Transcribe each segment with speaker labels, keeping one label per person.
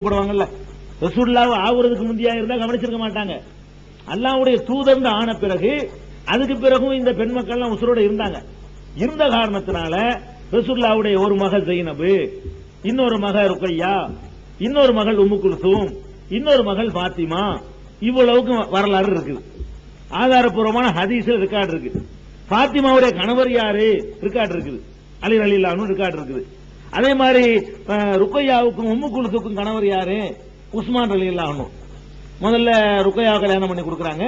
Speaker 1: போடுவாங்கல்ல, ரசூலுல்லாஹ் ஆகுறதுக்கு முந்தியா இருந்தா கவனிச்சிருக்க மாட்டாங்க. அல்லாஹ்வுடைய தூதர் ஆன பிறகு அதுக்கு பிறகும் இந்த பெண் மக்கள்லாம் உசுரோட இருந்தாங்க. இருந்த காரணத்தினால ரசூலுல்லாஹ்வுடைய ஒரு மகள் ஜைனபு, இன்னொரு மகள் ருக்கையா, இன்னொரு மகள் உம்மு குல்சூம், இன்னொரு மகள் பாத்திமா, இவ்வளவுக்கு வரலாறு இருக்குது. ஆதாரப்பூர்வமான ஹதீஸ்ல ரெக்கார்டு இருக்கு. பாத்திமாவுடைய கணவர் யாரு ரெக்கார்டு இருக்குது, அலி ரலியல்லாஹு அன்ஹு ரெக்கார்டு இருக்குது. அதே மாதிரி ருக்கையாவுக்கும் உம்மு குல்சூக்கும் கணவர் யாரு, உஸ்மான் ரலியல்லாஹு அன்ஹு. முதல்ல ருக்கையா கல்யாணம் பண்ணி கொடுக்கறாங்க,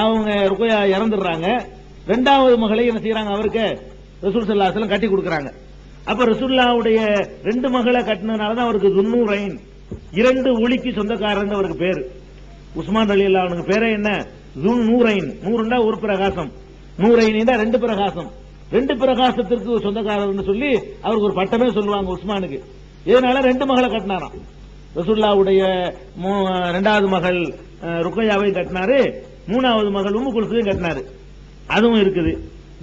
Speaker 1: அவங்க ருக்கையா இறந்துடுறாங்க. இரண்டாவது மகளை என்ன செய்யறாங்க, அவருக்கு ரசூல் ஸல்லல்லாஹு அலைஹி வஸல்லம் கட்டி கொடுக்கறாங்க. அப்ப ரசூலுல்லாஹ்வுடைய ரெண்டு மகளை கட்டினதுனால தான் அவருக்கு துன்னூரைன், இரண்டு ஒளிக்கு சொந்தக்காரங்க அவருக்கு பேர். உஸ்மான் ரலியல்லாஹு அன்ஹு பேரே என்ன, துன்னூரைன். நூறுண்டா ஒரு பிரகாசம், நூரைன் ரெண்டு பிரகாசம், ரெண்டு பிரகாசத்திற்கு சொந்தக்காரர்னு சொல்லி அவருக்கு ஒரு பட்டமே சொல்லுவாங்க உஸ்மானுக்கு. இதனால ரெண்டு மகளை கட்டினாராம். ரசூலுல்லாஹ்வுடைய இரண்டாவது மகள் ருக்கையாவை கட்டினாரு, மூணாவது மகள் உம்மு குல்சூமையும் கட்டினாரு. அதுவும் இருக்குது.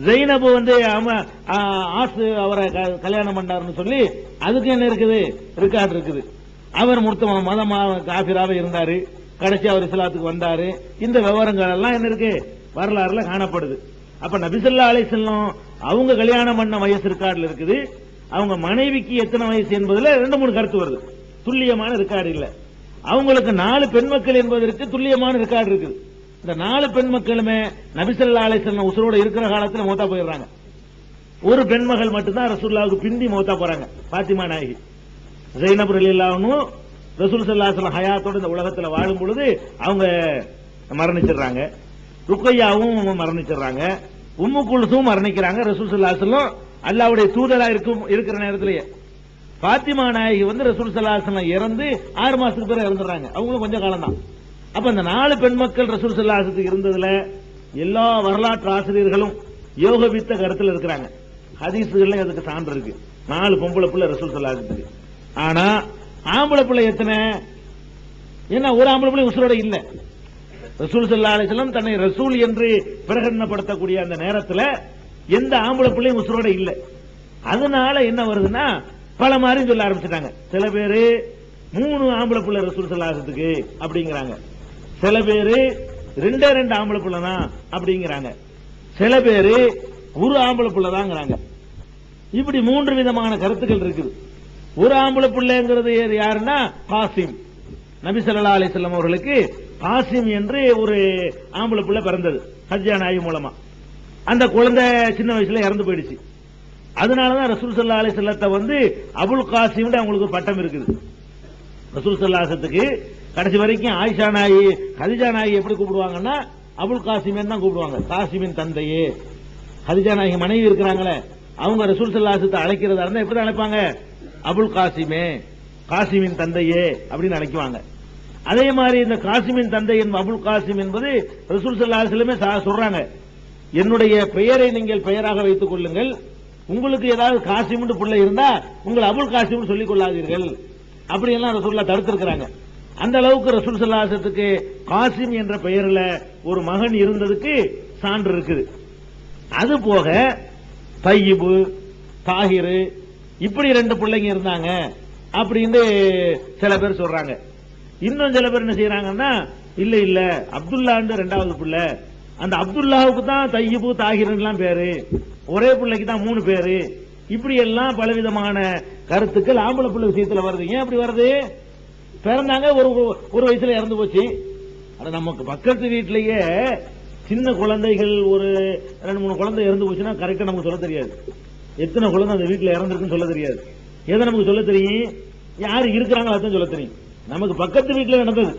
Speaker 1: ஜைனபு ஆசு அவரை கல்யாணம் பண்ணாருன்னு சொல்லி அதுக்கு என்ன இருக்குது, ரெக்கார்டு இருக்குது. அவர் மதமா காபிராவே இருந்தாரு, கடைசி அவர் இஸ்லாத்துக்கு வந்தாரு. இந்த விவரங்கள் எல்லாம் என்ன இருக்கு, வரலாறுல காணப்படுது. அப்ப நபி ஸல்லல்லாஹு அலைஹி வஸல்லம் அவங்க கல்யாணம் பண்ண வயசு ரெக்கார்டுல இருக்குது. அவங்க மனைவிக்கு எத்தனை வயசு என்பதுல 2-3 கருத்து வருது. துல்லியமான ரெக்கார்டு இல்ல. அவங்களுக்கு 4 பெண் மக்கள் என்பதற்கு துல்லியமான ரெக்கார்டு இருக்குது. இந்த 4 பெண் மக்களுமே நபி ஸல்லல்லாஹு அலைஹி வஸல்லம் உசுரோட இருக்கிற காலத்துல மௌத்தா போயிடுறாங்க. ஒரு பெண் மகள் மட்டும்தான் ரசூலுல்லாஹ்வுக்கு பிந்தி மௌத்தா போறாங்க, பாத்திமா நாயகி. ஜைனப் ரலியல்லாஹு அன்ஹு ரசூல் ஸல்லல்லாஹு அலைஹி வஸல்லம் ஹயாத்தோட இந்த உலகத்துல வாழும் பொழுது அவங்க மரணிச்சிடுறாங்க. ருக்கையாவும் மரணிச்சிடுறாங்க. உம்மு குல்சூம் மரணிக்கிறாங்க. ரசூல் ஸல்லல்லாஹு அலைஹி வஸல்லம் அல்லாஹ்வுடைய தூதரா இருக்கிற நேரத்திலேயே. பாத்திமா நாயகி ரசூல் ஸல்லல்லாஹு அலைஹி வஸல்லம் இறந்து 6 மாசத்துக்கு பிறகு இறந்துடுறாங்க. அவங்களும் கொஞ்ச காலம் தான். அப்ப இந்த 4 பெண் மக்கள் ரசூல் ஸல்லல்லாஹு அலைஹி வஸல்லம் இருந்ததுல எல்லா வரலாற்று ஆசிரியர்களும் யோகவித்த கருத்துல இருக்கிறாங்க. ஹதீஸ்கள்ல அதுக்கு சான்று இருக்கு. 4 பொம்பளை பிள்ளை ரசூல் ஸல்லல்லாஹு அலைஹி வஸல்லம். ஆனா ஆம்பளை பிள்ளை எத்தனை, ஏன்னா ஒரு ஆம்பளை பிள்ளை உசுரோட இல்ல. ரசூல் ஸல்லல்லாஹு அலைஹி வஸல்லம் தன்னை ரசூல் என்று பிரகடனப்படுத்தக்கூடிய அந்த நேரத்தில் எந்த ஆம்பளை பிள்ளையும் உசுரோட இல்ல. அதனால என்ன வருதுன்னா பல மாதிரி சொல்ல ஆரம்பிச்சிட்டாங்க. சில பேரு 3 ஆம்பளை பிள்ளை ரசூல் ஸல்லல்லாஹு அலைஹி வஸல்லம் அப்படிங்கிறாங்க. சில பேரு 2 ஆம்பளை பிள்ளை தான் அப்படிங்கிறாங்க. சில பேரு ஒரு ஆம்பளை பிள்ளை தான்ங்கிறாங்க. இப்படி 3 விதமான கருத்துக்கள் இருக்குது. ஒரு ஆம்பளை பிள்ளைங்கிறது யாருன்னா காசிம். நபி ஸல்லல்லாஹு அலைஹி வஸல்லம் அவர்களுக்கு காசிம் என்று ஒரு ஆம்பளை பிள்ளை பிறந்தது ஹஜ்ஜா நாயகி மூலமா. அந்த குழந்தை சின்ன வயசுல இறந்து போயிடுச்சு. அதனாலதான் ரசூல் ஸல்லல்லாஹு அலைஹி வஸல்லத்தை அபுல் காசிம் அவங்களுக்கு ஒரு பட்டம் இருக்குது. ரசூல் ஸல்லல்லாஹு அலைஹி வஸல்லத்துக்கு கடைசி வரைக்கும் ஆயிஷா நாயகி, ஹதிஜா நாயகி எப்படி கூப்பிடுவாங்கன்னா அபுல் காசிம் தான் கூப்பிடுவாங்க. காசிமின் தந்தையே. ஹதிஜா நாயகி மனைவி இருக்கிறாங்களே, அவங்க ரசூல் ஸல்லல்லாஹு அலைஹி வஸல்லத்தை அழைக்கிறதா இருந்தா எப்படி அழைப்பாங்க, அபுல் காசிமே, காசிமின் தந்தையே அப்படின்னு அழைக்குவாங்க. அதே மாதிரி இந்த காசிமின் தந்தை அபுல் காசிம் என்பது ரசூல் ஸல்லல்லாஹு அலைஹி வஸல்லம் சொல்றாங்க, என்னுடைய பெயரை நீங்கள் பெயராக வைத்துக் கொள்ளுங்கள், உங்களுக்கு ஏதாவது காசிம் பிள்ளை இருந்தா உங்கள் அபுல் காசிம் சொல்லிக் கொள்ளாதீர்கள் அப்படி எல்லாம் ரசூலுல்லாஹ் தடுத்திருக்கிறாங்க. அந்த அளவுக்கு ரசூல் ஸல்லல்லாஹு அலைஹி வஸல்லத்துக்கு காசிம் என்ற பெயரில் ஒரு மகன் இருந்ததுக்கு சான்று இருக்குது. அது போக தையிபு, தாகிரு இப்படி 2 பிள்ளைங்க இருந்தாங்க அப்படின்னு சில பேர் சொல்றாங்க. இன்னும் சில பேர் என்ன செய்யறாங்கன்னா, இல்ல இல்ல அப்துல்லான்னு 2வது பிள்ளை, அந்த அப்துல்லாவுக்கு தான் தையிபு தாகிரன் பேரு, ஒரே பிள்ளைக்கு தான் 3 பேரு. இப்படி எல்லாம் பலவிதமான கருத்துக்கள் ஆம்பளை பிள்ளை விஷயத்துல வருது. ஏன் அப்படி வருது, பிறந்தாங்க ஒரு வயசுல இறந்து போச்சு. நமக்கு பக்கத்து வீட்டிலேயே சின்ன குழந்தைகள் ஒரு 2-3 குழந்தை இறந்து போச்சுன்னா கரெக்டா நமக்கு சொல்ல தெரியாது. எத்தனை குழந்தை அந்த வீட்டில் இறந்துருக்குன்னு சொல்ல தெரியாது. எதை நமக்கு சொல்ல தெரியும், யாரு இருக்கிறாங்களோ அதான் சொல்ல தெரியும். நமக்கு பக்கத்து வீட்டில் நடந்தது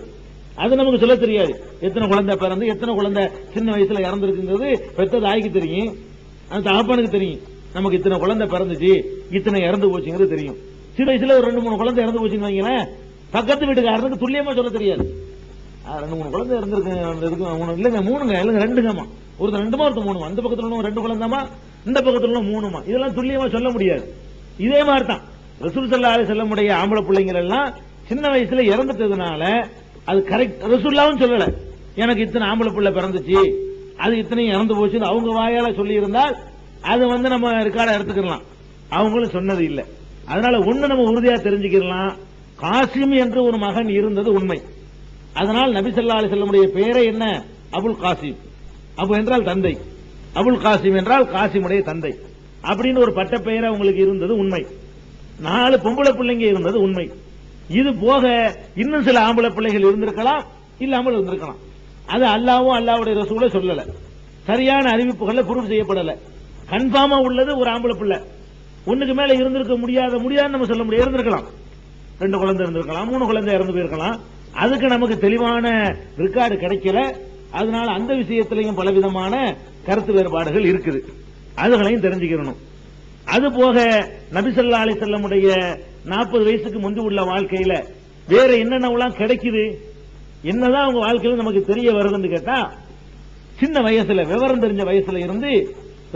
Speaker 1: அது நமக்கு சொல்ல தெரியாது. எத்தனை குழந்தை பிறந்து எத்தனை குழந்தை சின்ன வயசுல இறந்துருக்குங்கிறது பெற்ற தாய்க்கு தெரியும், அந்த தகப்பனுக்கு தெரியும். நமக்கு இத்தனை குழந்தை பிறந்துச்சு, இத்தனை இறந்து போச்சுங்கிறது தெரியும். சின்ன வயசுல ஒரு 2-3 குழந்தை இறந்து போச்சுன்னு வைங்களேன், பக்கத்து வீட்டுக்காரனுக்கு துல்லியமா சொல்ல தெரியாது. 2-3 குழந்தை இறந்துருக்கு, இல்லங்க 3ங்க, இல்லங்க 2ங்கம்மா, ஒருத்தர் 2மா ஒருத்தர் 3மா, அந்த பக்கத்துல 2 குழந்தைமா, இந்த பக்கத்துல 3மா, இதெல்லாம் துல்லியமா சொல்ல முடியாது. இதே மாதிரி தான் ரசூல் ஸல்லல்லாஹு அலைஹி வஸல்லம் உடைய ஆம்பளை பிள்ளைங்க எல்லாம் சின்ன வயசுல இறந்துட்டதுனால அது கரெக்ட் ரசூலுல்லாஹ்வும் சொல்லல, எனக்கு இத்தனை ஆம்பளை பிள்ளை பிறந்துச்சு, அது இத்தனையும் இறந்து போச்சு அவங்க வாயால சொல்லி இருந்தால் அது நம்ம ரெக்கார்டா எடுத்துக்கலாம். அவங்களும் சொன்னது இல்லை. அதனால ஒண்ணு நம்ம உறுதியா தெரிஞ்சுக்கலாம், காசிம் என்று ஒரு மகன் இருந்தது உண்மை. அதனால் நபி ஸல்லல்லாஹு அலைஹி வஸல்லமுடைய பெயரே என்ன? அபுல் காசிம். அபு என்றால் தந்தை, அபுல் காசிம் என்றால் காசிமுடைய தந்தை அப்படின்னு ஒரு பட்ட பெயரை அவங்களுக்கு இருந்தது உண்மை. 4 பொம்பளை பிள்ளைங்க இருந்தது உண்மை. இது போக இன்னும் சில ஆம்பளை பிள்ளைகள் இருந்திருக்கலாம், இல்லாமல் இருந்திருக்கலாம். அது அல்லாஹ்வும் அல்லாஹ்வுடைய ரசூலும் சொல்லல. சரியான அறிவிப்புகள்ல ப்ரூஃப் செய்யப்படல. கன்ஃபார்மா உள்ளது ஒரு ஆம்பளை பிள்ளை. ஒண்ணுக்கு மேல இருந்திருக்க முடியாதுன்னு நம்ம சொல்ல முடியாது. இருந்திருக்கலாம், 2 குழந்தை இருந்திருக்கலாம், 3 குழந்தை இறந்து போயிருக்கலாம். அதுக்கு நமக்கு தெளிவான ரெக்கார்டு கிடைக்கல. அதனால அந்த விஷயத்திலையும் பலவிதமான கருத்து வேறுபாடுகள் இருக்குது. அதுகளையும் தெரிஞ்சுக்கணும். அது போக நபி ஸல்லல்லாஹு அலைஹி வஸல்லமுடைய 40 வயசுக்கு முந்தி உள்ள வாழ்க்கையில வேற என்னென்னலாம் கிடைக்குது, என்னதான் அவங்க வாழ்க்கையில நமக்கு தெரிய வருதுன்னு கேட்டா, சின்ன வயசுல விவரம் தெரிஞ்ச வயசுல இருந்து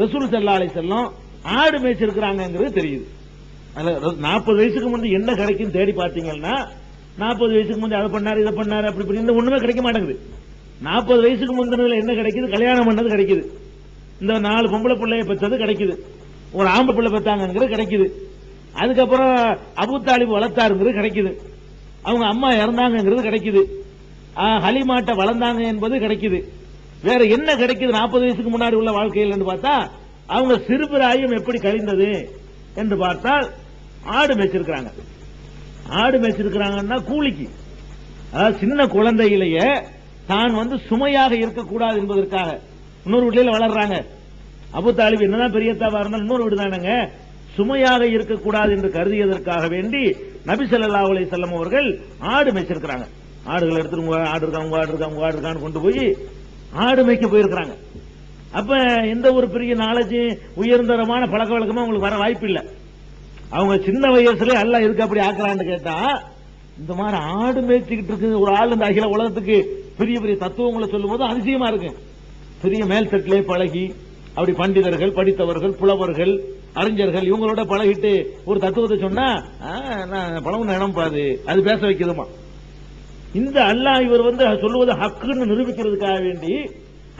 Speaker 1: ரசூல் ஸல்லல்லாஹு அலைஹி வஸல்லம் ஆடு மேய்ச்சிருக்கிறாங்கிறது தெரியுது. 40 வயசுக்கு முந்தி என்ன கிடைக்கும் தேடி பார்த்தீங்கன்னா, 40 வயசுக்கு முந்தி அதை பண்ணாரு இதை பண்ணாரு அப்படி இப்படி ஒண்ணுமே கிடைக்க மாட்டேங்குது. 40 வயசுக்கு முந்தினதுல என்ன கிடைக்குது? கல்யாணம் பண்ணது கிடைக்குது, இந்த 4 பொம்பளை பிள்ளைய பெற்றது கிடைக்குது, ஒரு ஆம்பளை பிள்ளை பெற்றாங்கிறது கிடைக்குது, அதுக்கப்புறம் அபூ தாலிப் வளர்த்தாருங்கிறது கிடைக்குது, அவங்க அம்மா இறந்தாங்கிறது கிடைக்குது, ஹலிமாட்ட வளர்ந்தாங்க என்பது கிடைக்குது. வேற என்ன கிடைக்குது 40 வயசுக்கு முன்னாடி உள்ள வாழ்க்கையில் பார்த்தா? அவங்க சிறுபிராயம் எப்படி கழிந்தது என்று பார்த்தால் ஆடு மேய்ச்சிருக்கிறாங்க. ஆடு மேய்ச்சிருக்கிறாங்கன்னா கூலிக்கு, அதாவது சின்ன குழந்தையிலேயே தான் சுமையாக இருக்கக்கூடாது என்பதற்காக. இன்னொரு வீட்டில வளர்றாங்க, அபூ தாலிப் என்னதான் பெரியத்தாவா இருந்தாலும் இன்னொரு வீடு தானங்க, சுமையாக இருக்கக்கூடாது என்று கருதியதற்காக வேண்டி நபி ஸல்லல்லாஹு அலைஹி வஸல்லம் அவர்கள் ஆடு மேய்ச்சிருக்கிறாங்க. ஆடுகளை எடுத்துட்டு ஆடு இருக்கான்னு கொண்டு போய் ஆடு மேய்க்க போயிருக்கிறாங்க. அப்ப எந்த ஒரு பெரிய நாலேஜ் உயர்ந்தரமான பழக்க வழக்கமா அவங்களுக்கு வர வாய்ப்பு இல்லை. அவங்க சின்ன வயசுல எல்லாம் இருக்கு அப்படி ஆக்குறான்னு கேட்டா, இந்த மாதிரி ஆடு மேய்ச்சிக்கிட்டு இருக்கு ஒரு ஆள் இந்த அகில உலகத்துக்கு பெரிய பெரிய தத்துவங்களை சொல்லும் போது அதிசயமா இருக்கு. பெரிய மேல்தட்டிலே பழகி அப்படி பண்டிதர்கள், படித்தவர்கள், புலவர்கள், அறிஞர்கள் இவங்களோட பழகிட்டு ஒரு தத்துவத்தை சொன்னா பழம் இடம் பாது அது பேச வைக்குதுமா. இந்த அல்லாஹ் இவர் சொல்லுவது ஹக்குன்னு நிரூபிக்கிறதுக்காக வேண்டி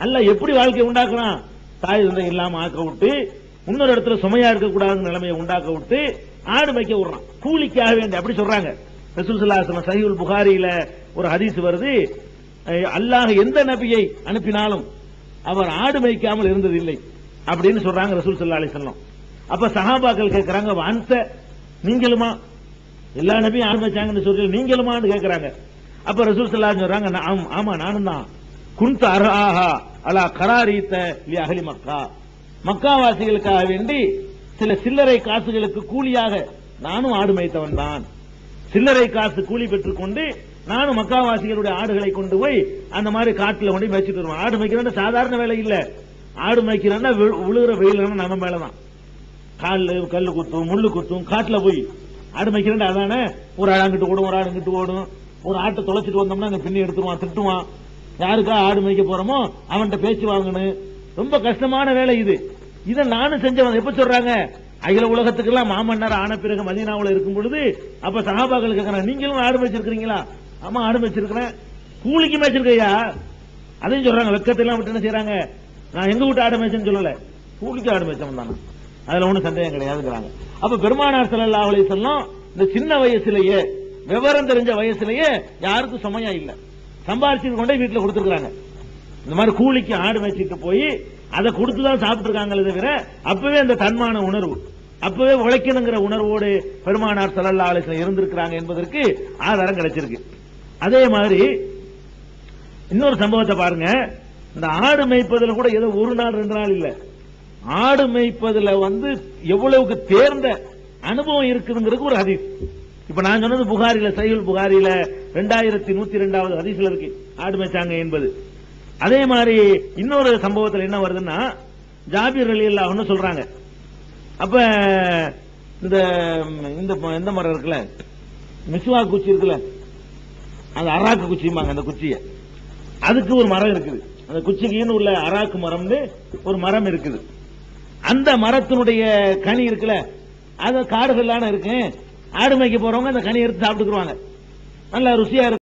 Speaker 1: அல்லாஹ் எப்படி வாழ்க்கையை உண்டாக்குறான்? தாய் தந்தை இல்லாம ஆக்க விட்டு, இன்னொரு இடத்துல சுமையா இருக்கக்கூடாது நிலைமையை உண்டாக்க விட்டு ஆடு மேய்க்க விடுறான் கூலிக்காக வேண்டி. அப்படி சொல்றாங்க. ரசூல் ஸல்லல்லாஹு அலைஹி வஸல்லம் சஹீஹுல் புகாரியில ஒரு ஹதீஸ் வருது, அல்லாஹ் எந்த நபியை அனுப்பினாலும் அவர் ஆடு மேய்க்காமல் இருந்ததில்லை அப்படின்னு சொல்றாங்க ரசூல் ஸல்லல்லாஹு அலைஹி வஸல்லம். அப்ப சஹாபாக்கள் கேட்கறாங்க, வான்ச நீங்களுமா? எல்லா நபியும் ஆடு மேய்ச்சாங்கன்னு சொல்லி நீங்களுமான்னு கேட்கறாங்க. அப்ப ரசூல் ஸல்லல்லாஹு அலைஹி வஸல்லம் சொல்றாங்க, ஆமா நானும் தான். குன்த அர்ஆஹா அலா கராரீத லி அஹ்லி மக்கா, மக்காவாசிகளுக்காக வேண்டி சில சில்லறை காசுகளுக்கு கூலியாக நானும் ஆடு மேய்த்தவன் தான். சில்லறை காசு கூலி பெற்றுக் கொண்டு நானும் மக்காவாசிகளுடைய ஆடுகளை கொண்டு போய் அந்த மாதிரி காட்டுல கொண்டு மேய்ச்சிட்டு வருவேன். ஆடு மேய்க்கிறேன்னா சாதாரண வேலை இல்ல. ஆடு மேய்க்கிறேன்னா விழுகிற வெயில் நம்ம மேலதான், கல்லு குத்தும் முள்ளு குத்தும் காட்டுல போய் ஆடு மேய்க்கிறேன். அதானே ஒரு ஆடு அங்கிட்டு ஓடும், ஒரு ஆடு இங்கிட்டு ஓடும். ஒரு ஆட்டை தொலைச்சிட்டு வந்தோம்னா அங்க பின்னி எடுத்துருவான், திட்டுவான். யாருக்கா ஆடு மேய்க்க போறோமோ அவன்கிட்ட பேச்சு வாங்கணும். ரொம்ப கஷ்டமான வேலை இது. இதை நானும் செஞ்சவன். எப்ப சொல்றாங்க? அகில உலகத்துக்கு எல்லாம் மாமன்னர் ஆன பிறகு மதீனாவுல இருக்கும் பொழுது அப்ப சஹாபாக்கள் கேட்கறாங்க, நீங்களும் ஆடு மேய்ச்சிருக்கீங்களா? ஆமா ஆடு மேய்ச்சிருக்கிறேன். கூலிக்கு மேய்ச்சிருக்கையா? அதையும் சொல்றாங்க. வெக்கத்தெல்லாம் விட்டு என்ன செய்யறாங்க? நான் எங்க வீட்டு ஆடு மேய்ச்சேன்னு சொல்லல, கூலிக்கு ஆடு மேய்ச்சவன் தானே, அதுல ஒன்னும் சந்தேகம் கிடையாதுங்கிறாங்க. அப்ப பெருமானார் ஸல்லல்லாஹு அலைஹி வஸல்லம் இந்த சின்ன வயசுலயே விவரம் தெரிஞ்ச வயசுலயே யாருக்கும் சுமையா இல்ல, சம்பாதிச்சு கொண்டே வீட்டுல கொடுத்துருக்காங்க. இந்த மாதிரி கூலிக்கு ஆடு மேய்ச்சிட்டு போய் அதை கொடுத்துதான் சாப்பிட்டு இருக்காங்களே தவிர அப்பவே அந்த தன்மான உணர்வு, அப்பவே உழைக்கணுங்கிற உணர்வோடு பெருமானார் ஸல்லல்லாஹு அலைஹி வஸல்லம் இருந்திருக்கிறாங்க என்பதற்கு ஆதாரம் கிடைச்சிருக்கு. அதே மாதிரி இன்னொரு சம்பவத்தை பாருங்க. இந்த ஆடு மேய்ப்பதில் கூட ஏதோ ஒரு நாள் 2 நாள் இல்ல, ஆடு மேய்ப்பதில் எவ்வளவுக்கு தேர்ந்த அனுபவம் இருக்குதுங்கிறது ஒரு ஹதீஸ். இப்ப நான் சொன்னது புகாரில, சஹீஹுல் புகாரில 2102வது ஹதீஸ்ல இருக்கு ஆடு மேய்ச்சாங்க என்பது. அதே மாதிரி இன்னொரு சம்பவத்தில் என்ன வருதுன்னா, ஜாபீர் ரலியல்லாஹு அன்ஹு சொல்றாங்க. அப்ப இந்த மரம் இருக்குல்ல, மிஸ்வா குச்சி இருக்குல்ல, அந்த அராக்கு குச்சிம்பாங்க, அந்த குச்சிய அதுக்கு ஒரு மரம் இருக்குது. அந்த குச்சிக்குன்னு உள்ள அராக்கு மரம்னு ஒரு மரம் இருக்குது. அந்த மரத்தினுடைய கனி இருக்குல்ல, அது காடுகள்லான இருக்கு. ஆடு மேய்க்க போறவங்க அந்த கனி எடுத்து சாப்பிட்டுக்குருவாங்க, நல்லா ருசியா இருக்கு.